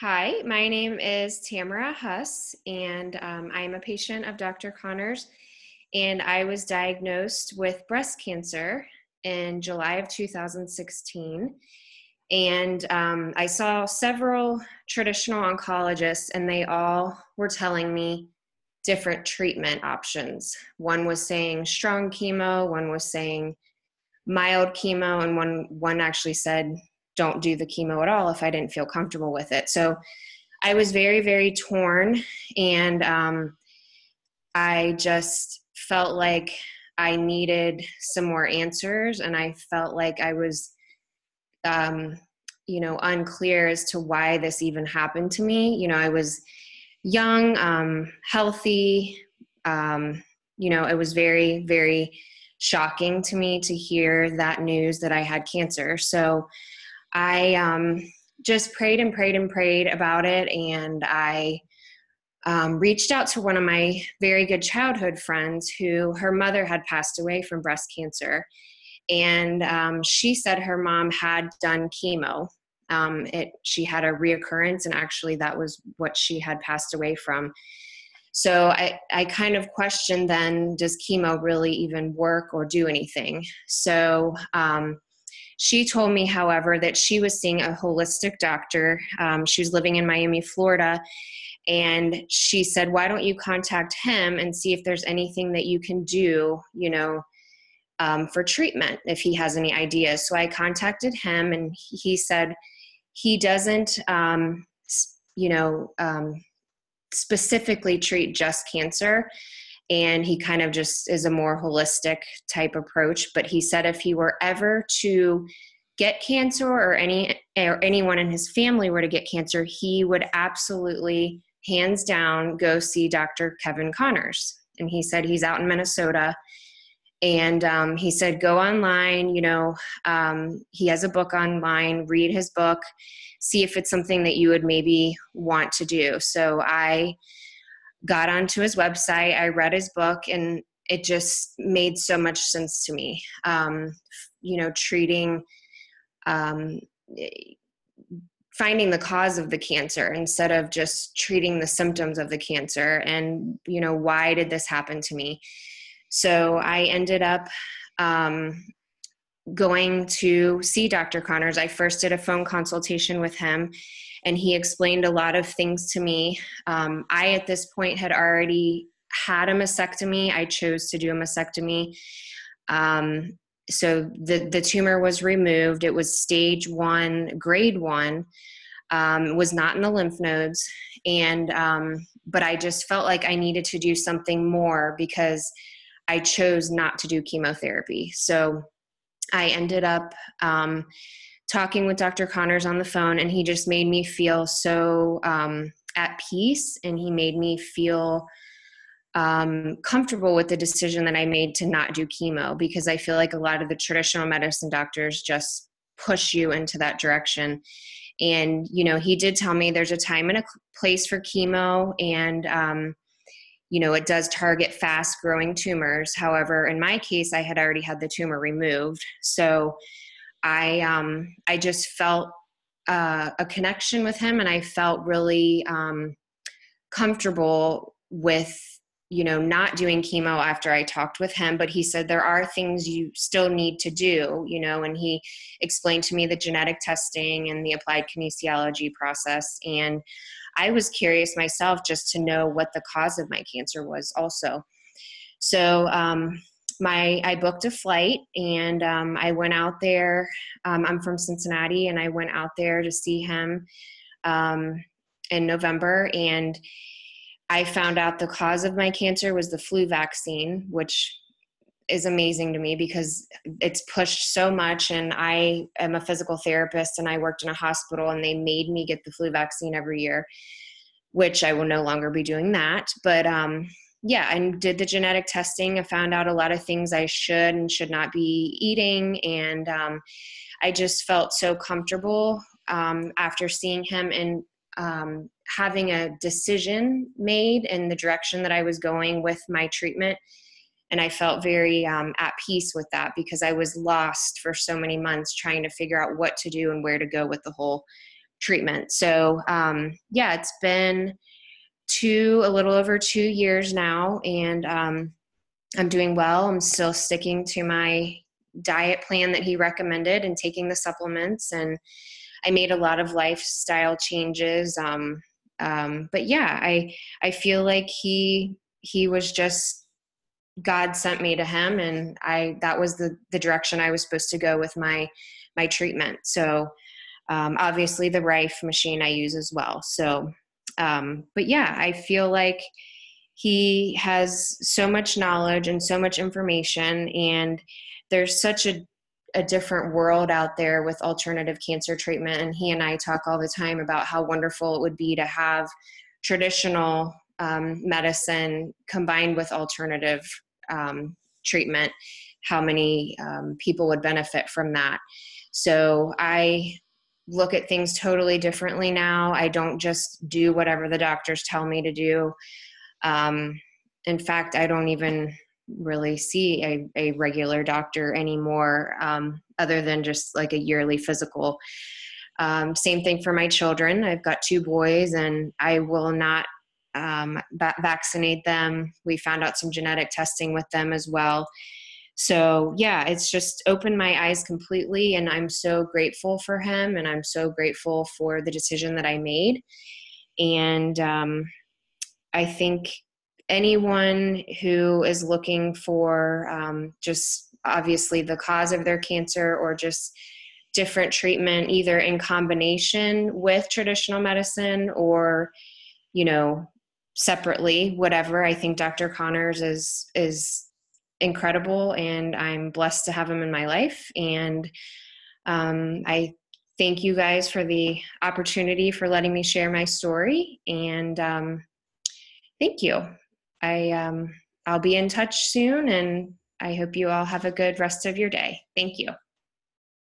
Hi, my name is Tamara and I am a patient of Dr. Connors, and I was diagnosed with breast cancer in July of 2016. And I saw several traditional oncologists, and they all were telling me different treatment options. One was saying strong chemo, one was saying mild chemo, and one actually said, don't do the chemo at all if I didn't feel comfortable with it. So I was very, very torn, and I just felt like I needed some more answers, and I felt like I was, unclear as to why this even happened to me. I was young, healthy. It was very, very shocking to me to hear that news that I had cancer. So I just prayed and prayed and prayed about it. And I reached out to one of my very good childhood friends who her mother had passed away from breast cancer. And she said her mom had done chemo. She had a reoccurrence, and actually that was what she had passed away from. So I kind of questioned then, does chemo really even work or do anything? So she told me, however, that she was seeing a holistic doctor. She was living in Miami, Florida. And she said, why don't you contact him and see if there's anything that you can do, for treatment, if he has any ideas. So I contacted him, and he said he doesn't, specifically treat just cancer. And he kind of just is a more holistic type approach. But he said if he were ever to get cancer, or anyone in his family were to get cancer, he would absolutely, hands down, go see Dr. Kevin Connors. And he said he's out in Minnesota. And he said, go online, he has a book online, read his book, see if it's something that you would maybe want to do. So I got onto his website, I read his book, and it just made so much sense to me. Treating, finding the cause of the cancer instead of just treating the symptoms of the cancer. And, why did this happen to me? So I ended up going to see Dr. Connors. I first did a phone consultation with him, and he explained a lot of things to me. I, at this point, had already had a mastectomy. I chose to do a mastectomy. So the tumor was removed. It was stage 1, grade 1. It was not in the lymph nodes. And but I just felt like I needed to do something more because I chose not to do chemotherapy. So I ended up talking with Dr. Connors on the phone, and he just made me feel so at peace, and he made me feel comfortable with the decision that I made to not do chemo, because I feel like a lot of the traditional medicine doctors just push you into that direction. And, he did tell me there's a time and a place for chemo, and it does target fast growing tumors. However, in my case, I had already had the tumor removed. So I just felt a connection with him, and I felt really comfortable with, not doing chemo after I talked with him. But he said there are things you still need to do, and he explained to me the genetic testing and the applied kinesiology process. And I was curious myself just to know what the cause of my cancer was also. So I booked a flight, and I went out there. I'm from Cincinnati, and I went out there to see him in November. And I found out the cause of my cancer was the flu vaccine, which is amazing to me because it's pushed so much. And I am a physical therapist, and I worked in a hospital, and they made me get the flu vaccine every year, which I will no longer be doing that. But I did the genetic testing. I found out a lot of things I should and should not be eating. And I just felt so comfortable after seeing him, and having a decision made in the direction that I was going with my treatment. And I felt very at peace with that, because I was lost for so many months trying to figure out what to do and where to go with the whole treatment. So yeah, it's been a little over 2 years now, and I'm doing well. I'm still sticking to my diet plan that he recommended and taking the supplements, and I made a lot of lifestyle changes. But yeah, I feel like he was just, God sent me to him, and that was the direction I was supposed to go with my treatment. So obviously the Rife machine I use as well. So but yeah, I feel like he has so much knowledge and so much information, and there's such a different world out there with alternative cancer treatment. And he and I talk all the time about how wonderful it would be to have traditional medicine combined with alternative treatment, how many people would benefit from that. So I look at things totally differently now. I don't just do whatever the doctors tell me to do. In fact, I don't even really see a regular doctor anymore, other than just like a yearly physical. Same thing for my children. I've got 2 boys, and I will not vaccinate them. We found out some genetic testing with them as well. So yeah, it's just opened my eyes completely, and I'm so grateful for him, and I'm so grateful for the decision that I made. And I think anyone who is looking for just obviously the cause of their cancer, or just different treatment, either in combination with traditional medicine or, separately, whatever, I think Dr. Connors is incredible, and I'm blessed to have him in my life. And I thank you guys for the opportunity for letting me share my story. And thank you. I'll be in touch soon, and I hope you all have a good rest of your day. Thank you.